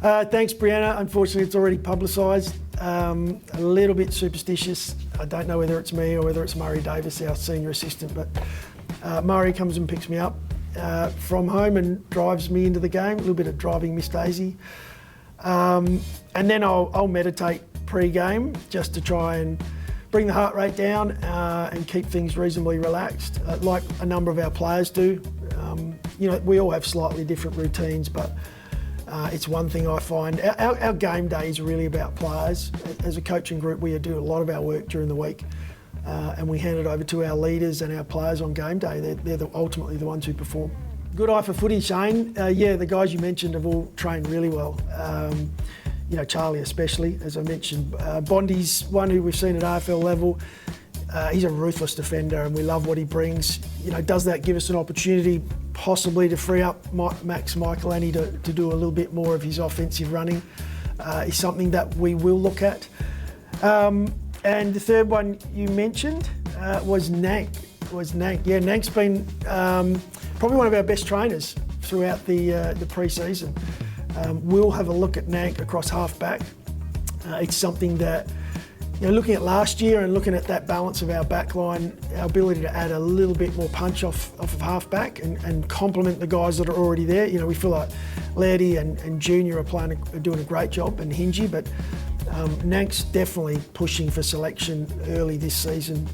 Thanks, Brianna. Unfortunately, it's already publicised. A little bit superstitious. I don't know whether it's me or whether it's Murray Davis, our senior assistant, but Murray comes and picks me up from home and drives me into the game. A little bit of driving Miss Daisy. And then I'll meditate pre-game just to try and bring the heart rate down and keep things reasonably relaxed, like a number of our players do. We all have slightly different routines, but it's one thing I find. Our game day is really about players. As a coaching group, we do a lot of our work during the week, and we hand it over to our leaders and our players on game day. They're ultimately the ones who perform. Good eye for footy, Shane. The guys you mentioned have all trained really well. Charlie especially, as I mentioned. Bondi's one who we've seen at AFL level. He's a ruthless defender and we love what he brings. Does that give us an opportunity possibly to free up Max Michaelani to do a little bit more of his offensive running? Is something that we will look at. And the third one you mentioned was Nank. Yeah, Nank's been probably one of our best trainers throughout the pre-season. We'll have a look at Nank across half-back. It's something that, looking at last year and looking at that balance of our back line, our ability to add a little bit more punch off of half-back and complement the guys that are already there. We feel like Lairdy and Junior are doing a great job, and Hingy, but Nank's definitely pushing for selection early this season,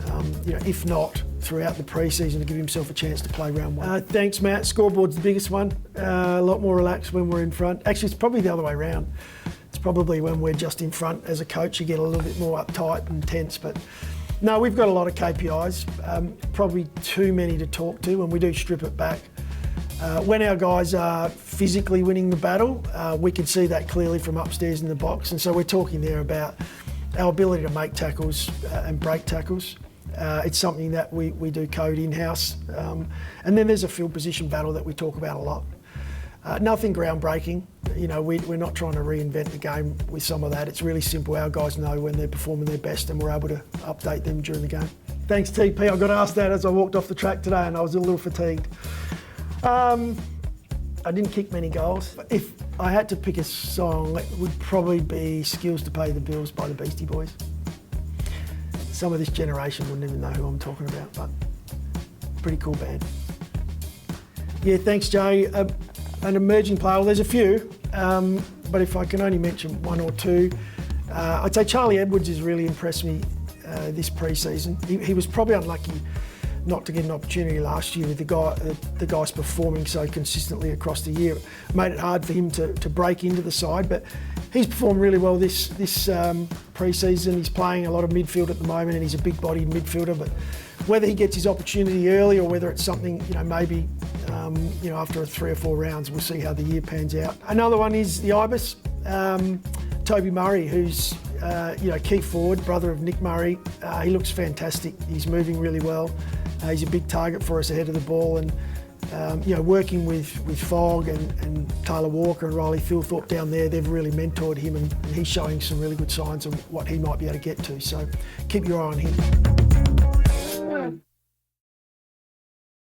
if not throughout the pre-season, to give himself a chance to play round one. Thanks, Matt. Scoreboard's the biggest one. A lot more relaxed when we're in front. Actually, it's probably the other way around. It's probably when we're just in front as a coach, you get a little bit more uptight and tense. But no, we've got a lot of KPIs, probably too many to talk to, and we do strip it back. When our guys are physically winning the battle, we can see that clearly from upstairs in the box. And so we're talking there about our ability to make tackles and break tackles. It's something that we do code in-house. And then there's a field position battle that we talk about a lot. Nothing groundbreaking. We're not trying to reinvent the game with some of that. It's really simple. Our guys know when they're performing their best and we're able to update them during the game. Thanks, TP. I got asked that as I walked off the track today and I was a little fatigued. I didn't kick many goals. If I had to pick a song, it would probably be Skills to Pay the Bills by the Beastie Boys. Some of this generation wouldn't even know who I'm talking about, but pretty cool band. Yeah, thanks, Jay. An emerging player, well, there's a few, but if I can only mention one or two, I'd say Charlie Edwards has really impressed me this pre-season. He was probably unlucky not to get an opportunity last year with the guys performing so consistently across the year. It made it hard for him to break into the side, but he's performed really well this pre-season. He's playing a lot of midfield at the moment and he's a big-bodied midfielder, but whether he gets his opportunity early or whether it's something, maybe after 3 or 4 rounds, we'll see how the year pans out. Another one is the Ibis, Toby Murray, who's key forward, brother of Nick Murray. He looks fantastic. He's moving really well. He's a big target for us ahead of the ball, and working with Fogg and Taylor Walker and Riley Philthorpe down there, they've really mentored him, and he's showing some really good signs of what he might be able to get to. So keep your eye on him.